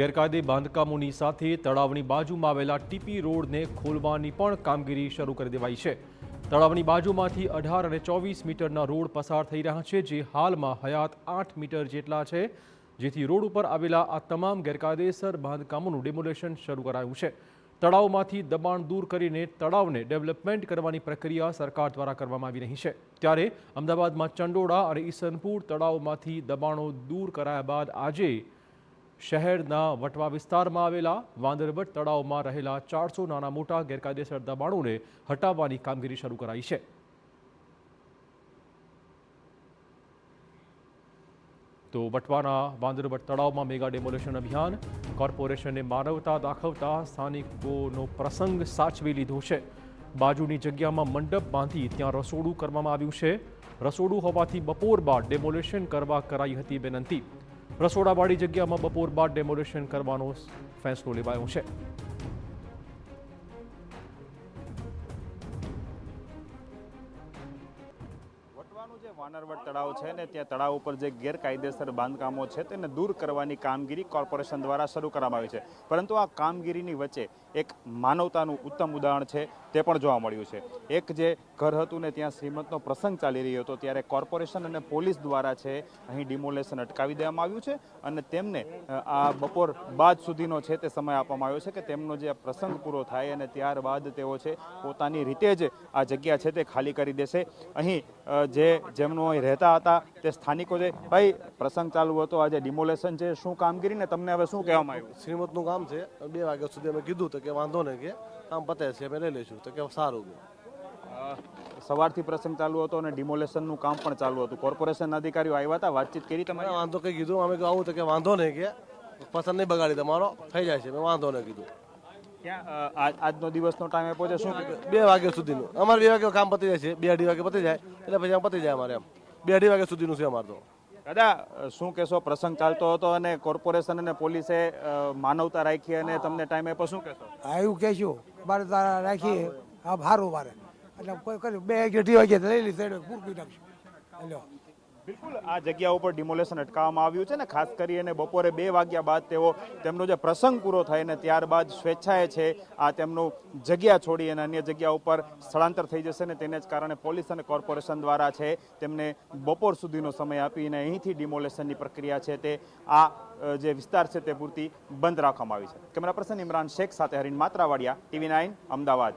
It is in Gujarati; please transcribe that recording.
ગેરકાયદે બાંધકામોની સાથે તળાવની બાજુમાં આવેલા ટીપી રોડને ખોલવાની પણ કામગીરી શરૂ કરી દેવાઈ છે। તળાવની બાજુમાંથી 18 અને 24 મીટરના રોડ પસાર થઈ રહ્યા છે, જે હાલમાં હયાત 8 મીટર જેટલા છે, જેથી રોડ ઉપર આવેલા આ તમામ ગેરકાયદેસર બાંધકામોનું ડિમોલેશન શરૂ કરાયું છે। તળાવમાંથી દબાણ દૂર કરીને તળાવને ડેવલપમેન્ટ કરવાની પ્રક્રિયા સરકાર દ્વારા કરવામાં આવી રહી છે। ત્યારે અમદાવાદમાં ચંડોળા અને ઈસનપુર તળાવમાંથી દબાણો દૂર કરાયા બાદ આજે શહેરના વટવા વિસ્તારમાં આવેલા વાંદરવટ તળાવમાં રહેલા 400 નાના મોટા ગેરકાયદેસર દબાણોને હટાવવાની કામગીરી શરૂ કરાઈ છે। તો વટવાના વાંદરવટ તળાવમાં મેગા ડેમોલેશન અભિયાન, કોર્પોરેશને માનવતા દાખવતા સ્થાનિકોનો પ્રસંગ સાચવી લીધો છે। બાજુની જગ્યામાં મંડપ બાંધી ત્યાં રસોડું કરવામાં આવ્યું છે। રસોડું હોવાથી બપોર બાદ ડેમોલેશન કરવા કરાઈ હતી વિનંતી। રસોડાવાળી જગ્યામાં બપોર બાદ ડેમોલેશન કરવાનો ફેસલો લેવાયો છે। વટવાનું જે વાનરવટ તળાવ છે ને ત્યાં તળાવ ઉપર જે ગેરકાયદેસર બાંધકામો છે તેને દૂર કરવાની કામગીરી કોર્પોરેશન દ્વારા શરૂ કરવામાં આવી છે, પરંતુ આ કામગીરીની વચ્ચે એક માનવતાનું ઉત્તમ ઉદાહરણ છે તે પણ જોવા મળ્યું છે। એક જે ઘર હતું ને ત્યાં શ્રીમંતનો પ્રસંગ ચાલી રહ્યો હતો, ત્યારે કોર્પોરેશન અને પોલીસ દ્વારા છે અહીં ડિમોલેશન અટકાવી દેવામાં આવ્યું છે અને તેમને આ બપોર બાદ સુધીનો છે તે સમય આપવામાં આવ્યો છે કે તેમનો જે પ્રસંગ પૂરો થાય અને ત્યારબાદ તેઓ છે પોતાની રીતે જ આ જગ્યા છે તે ખાલી કરી દેશે। અહીં જેમનો અહીં રહેતા હતા તે સ્થાનિકો છે, ભાઈ પ્રસંગ ચાલુ હતો, આજે ડિમોલેશન છે, શું કામગીરી ને તમને હવે શું કહેવામાં આવ્યું? શ્રીમતનું કામ છે, 2 વાગ્યા સુધી અમે કીધું તો કે વાંધો નહીં, કે કામ પતે છે અમે લઈ લઈશું, તો કે સારું। સવારથી પ્રસંગ ચાલુ હતો અને ડિમોલેશનનું કામ પણ ચાલુ હતું, કોર્પોરેશન અધિકારીઓ આવ્યા હતા, વાતચીત કરી તમારે? વાંધો કંઈ કીધું અમે આવું તો કે વાંધો નહીં, કે પસંદ નહીં બગાડી તમારો થઈ જાય છે, મેં વાંધો નહીં કીધું। ક્યાં આજનો દિવસનો ટાઈમ આપ્યો છે? શું 2 વાગ્યા સુધીનું અમારે 2 વાગે કામ પતી જાય છે, 2-2:30 વાગે પતી જાય એટલે પછી આમ પતી જાય અમારે, એમ 2-2:30 વાગ્યા સુધીનું છે અમારે। તો દાદા શું કહેશો, પ્રસંગ ચાલતો હતો અને કોર્પોરેશન અને પોલીસે માનવતા રાખી અને તમને ટાઈમ આપ્યો, શું કહેશો? એવું કહેશું બારે તારા રાખીએ આ સારું બારે એટલે કોઈ કર્યું 2-2:30 વાગે લઈ લીધી પૂરું કરી નાખશું। એટલે બિલકુલ આ જગ્યા ઉપર ડિમોલેશન અટકાવવામાં આવ્યું છે ને, ખાસ કરીને બપોરે 2 વાગ્યા બાદ તેમનો જે પ્રસંગ પૂરો થાય ને ત્યારબાદ સ્વેચ્છાએ છે આ તેમનું જગ્યા છોડી અને અન્ય જગ્યા ઉપર સ્થળાંતર થઈ જશે ને તેને જ કારણે પોલીસ અને કોર્પોરેશન દ્વારા છે તેમને બપોર સુધીનો સમય આપીને અહીંથી ડિમોલેશનની પ્રક્રિયા છે તે આ જે વિસ્તાર છે તે પૂરતી બંધ રાખવામાં આવી છે। કેમેરા પર્સન ઇમરાન શેખ સાથે હરીન માત્રાવાડિયા, TV9 અમદાવાદ।